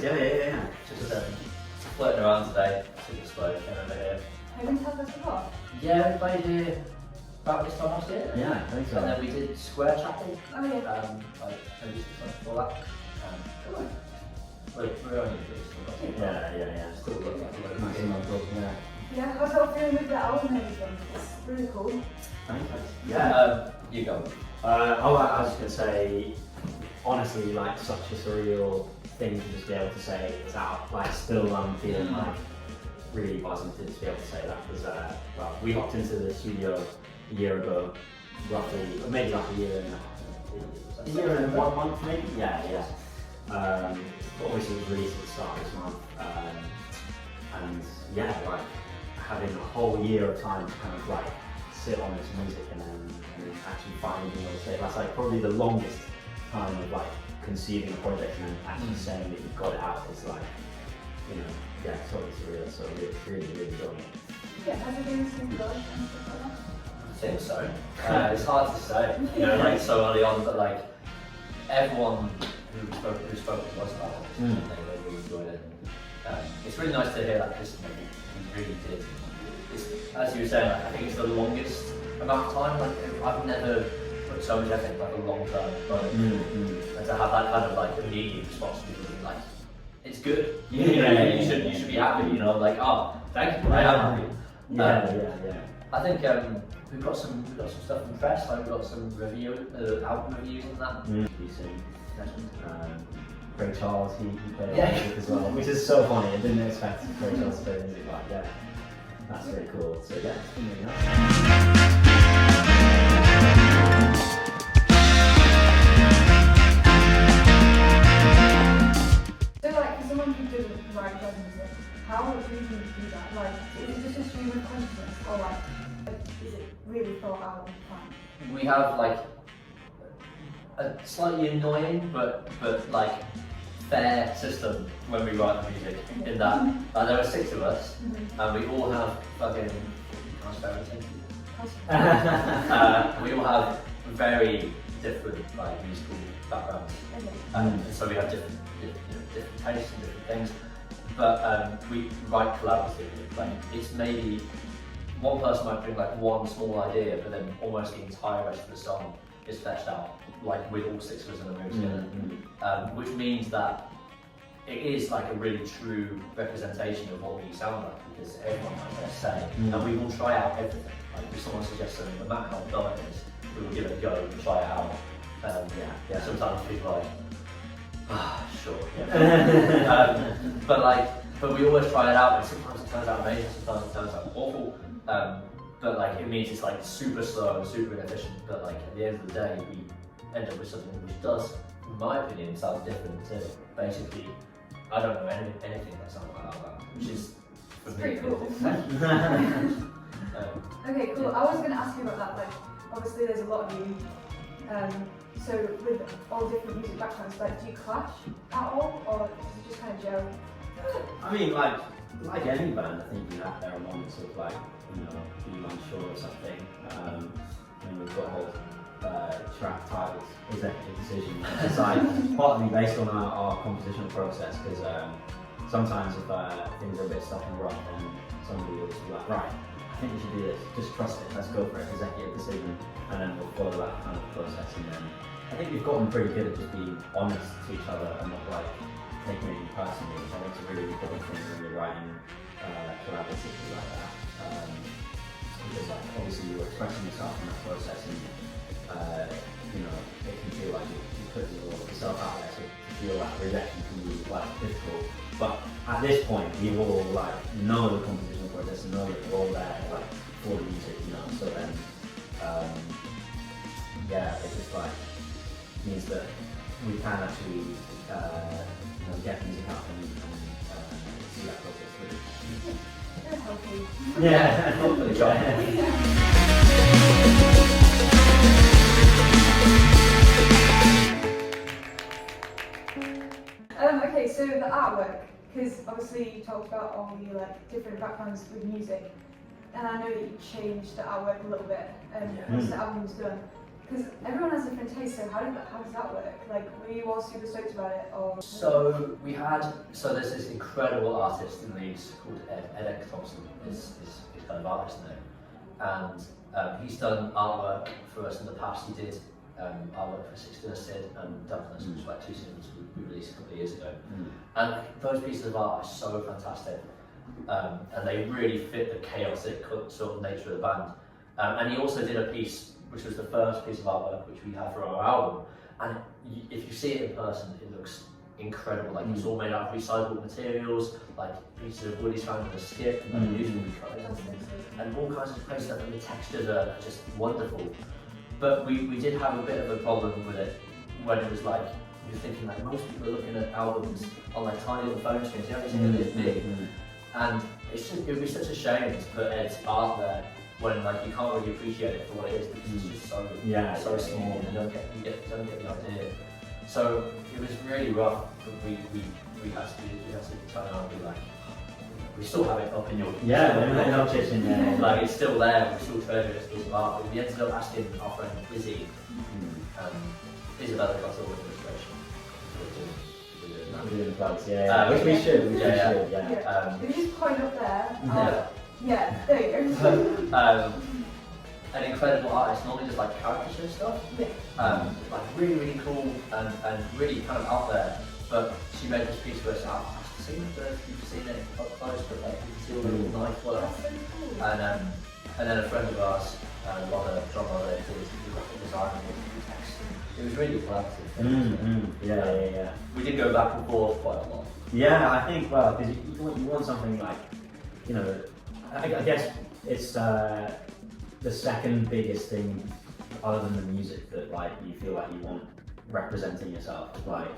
Yeah. Just floating around today, super slow, came over here. Have you been to this before? Yeah, we played here about this time last year. Yeah, I think so. And then we did Square Chapel. Oh yeah. Like maybe 6 months before that. Cool. We're only doing Yeah. Still look like a local Nice team. and local, yeah. Yeah, how's it feeling with the album and everything? It's really cool. Thanks. Yeah. You go. I was just gonna say, honestly, like such a surreal thing to just be able to say it's out. Like, still, I'm feeling like really buzzing to just be able to say that because well, we hopped into the studio a year ago, roughly, or maybe like a year and a year and 1 month, maybe. Yeah. But obviously, it was released at the start of this month, and yeah, like having a whole year of time to kind of like sit on this music and then actually finally being able to say it. That's like probably the longest time of like conceiving a project and then actually saying that you've got it out is like, you know, yeah, totally surreal. So it's really enjoying it. Yeah, has it been since birth and stuff like that? I think so. It's hard to say, you know, like so early on, but like everyone who spoke to us about it, they really enjoyed it. It's really nice to hear that testimony. We really did. It's, as you were saying, like, I think it's the longest amount of time. Like I've never put so much effort into like a long term project, and to have that kind of like immediate response to people like, it's good. You should be happy. You know, like thank you, I am happy. Yeah. I think we've got some stuff in press. Like we've got some album reviews and that. Ray Charles, he played music as well, which is so funny. I didn't expect Ray Charles to play music, but yeah, that's really cool. So yeah, it's been really nice. So like, for someone who doesn't write jazz music, how do you do that? Like, is it just a stream of consciousness, or like is it really thought out and planned? We have like a slightly annoying but like fair system when we write the music in that there are 6 of us and we all have fucking transparency. We all have very different like musical backgrounds, and so we have different tastes and different things. But we write collaboratively. Like it's maybe one person might bring like one small idea, but then almost the entire rest of the song is fleshed out, like with all 6 of us in the room together, which means that it is like a really true representation of what we sound like because everyone has their say, and we will try out everything. Like if someone suggests something, no matter how dull it is, we will give it a go and try it out. Sometimes people are like, sure, but we always try it out, and sometimes it turns out amazing, sometimes it turns out awful. But like it means it's like super slow and super inefficient, but like at the end of the day we end up with something which does, in my opinion, sound different to basically, I don't know anything that sounds like that, which is pretty cool. Okay, cool. I was going to ask you about that, like obviously there's a lot of you, so with all different music backgrounds, like do you clash at all, or is it just kind of gel? I mean, like any band, I think there are moments of like, you know, being unsure or something. I mean, we've got a whole track titled Executive Decision. It's like partly based on our composition process, because sometimes if things are a bit stuck and rough, then somebody will just be like, right, I think we should do this, just trust it, let's go for it, Executive Decision, and then we'll follow that kind of process. And then I think we've gotten pretty good at just being honest to each other and not like taking anything personally, which I think is a really important thing when you're writing collaboratively like that. Because like, obviously you're expressing yourself in that process, and you know, it can feel like you're putting yourself out there, so to feel that rejection can be like difficult. But at this point, we all like know the composition process and know that we're all there like for the music, you know. So then, yeah, it just like means that we can actually you know, get music out and see that process through. They're healthy. Yeah, hopefully. Okay, so the artwork, because obviously you talked about all the like different backgrounds with music, and I know that you changed the artwork a little bit once the album's done. Because everyone has different tastes, so how does that work? Like, were you all super stoked about it, or? So there's this incredible artist in Leeds called Ed Thompson, is kind of artist now, and he's done artwork for us in the past. He did artwork for 16 Sid and Darkness, which was like 2 singles we released a couple of years ago, and those pieces of art are so fantastic, and they really fit the chaotic sort of nature of the band. And he also did a piece which was the first piece of artwork which we have for our album, and if you see it in person, it looks incredible. Like it's all made out of recycled materials, like pieces of wood he's found in a skip, and then using and all kinds of crazy stuff, and the textures are just wonderful. But we did have a bit of a problem with it when it was like, you're thinking like most people are looking at albums on like tiny little phone screens, you know, it's this big, and it would be such a shame to put Ed's art there when like you can't really appreciate it for what it is, because it's just so small, and you don't get the idea. So it was really rough, but we had to turn around and be like, we still have it up in your kitchen, like it's still there, we still treasure it, it's still art. But we ended up asking our friend Izzy, Isabella got all the illustration. We're doing the plugs, which we should. If you just point up there, there you go. An incredible artist, normally just like caricature stuff, like really cool and really kind of out there. But she made this piece for us. I've seen it, you've seen it up close, but like you can see all the little knife work. That's so cool. And then a friend of ours, Ronna, did the graphic design and text. It was really collaborative. We did go back and forth quite a lot. Yeah, I think, well, because you want something like, you know, I guess it's the second biggest thing other than the music that like you feel like you want representing yourself, like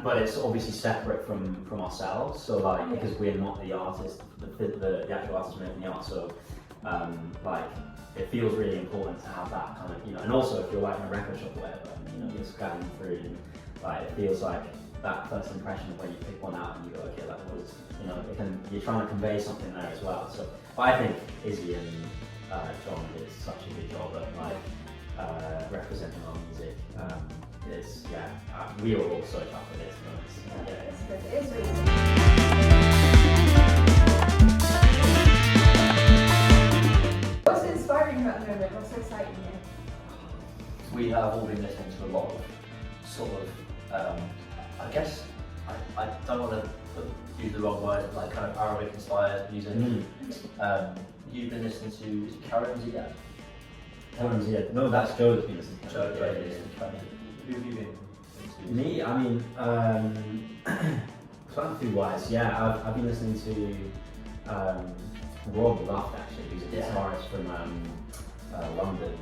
but it's obviously separate from ourselves, so like because we're not the artist, the actual artist making the art, so like it feels really important to have that kind of, you know, and also if you're like in a record shop or whatever, you know, you're scanning through and like it feels like that first impression of when you pick one out and you go, okay, that was, you know, you're trying to convey something there as well. So but I think Izzy and John did such a good job at like representing our music. We were all so chuffed with it, to be honest. It's good. It is really good. What's inspiring you at the moment? What's exciting you? We have all been listening to a lot of sort of, I guess, I don't want to use the wrong word, like kind of Arabic inspired music. You've been listening to, is it Karen Ziyad? Karen Ziyad. No, that's Joe that's been listening to. Joe, who have you been listening to? Me, I mean, Plantfood wise, I've been listening to Rob Luft actually, who's a guitarist from London.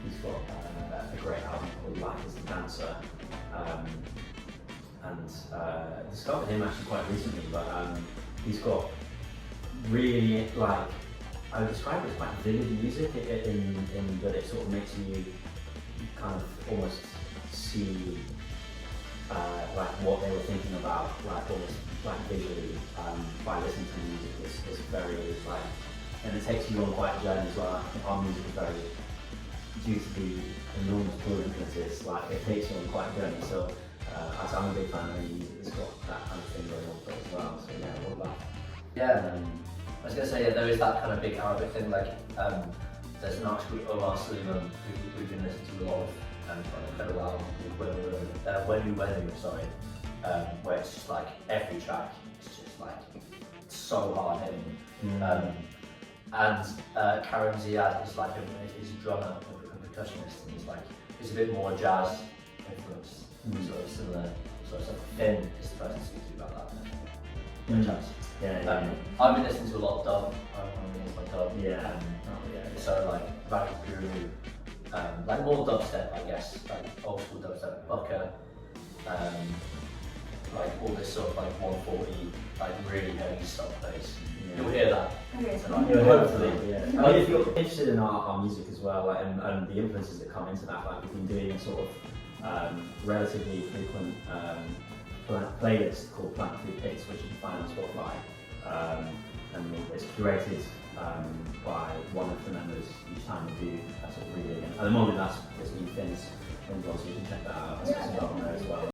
He's got a great album called Life is the Dancer. And discovered him actually quite recently, but he's got really, like, I would describe it as quite vivid music in that it sort of makes you kind of almost see like what they were thinking about, like almost like visually by listening to the music. It's very like, and it takes you on quite a journey as well. I think our music is very, due to the enormous tour influences, like it takes you on quite a journey. So I'm a big fan of the music. It's got that kind of thing going on for it as well. So yeah, all about. Yeah. I was going to say, there is that kind of big Arabic thing, like there's an artist called Omar Suleiman who we've been listening to a lot of, and an incredible album called Wenu, where it's just like every track is just like so hard hitting. And Karen Ziyad is like he's a drummer, a percussionist, and he's a bit more jazz influenced, sort of similar sort of stuff. Finn is the person to speak to about that. Jazz. I've been listening to a lot of dub. I'm my dub. So like Radical Guru, like more dubstep, I guess, like old school dubstep, Bucker, like all this sort of like 140, like really heavy stock bass. You'll hear that. Hopefully, I mean, if you're interested in our music as well, like, and the influences that come into that, like we've been doing a sort of relatively frequent playlist called Plantfood Picks, which you can find on Spotify, and it's curated by one of the members each time we few sort of reading. And at the moment, that's new things on blog, so you can check that out. That's on there as well.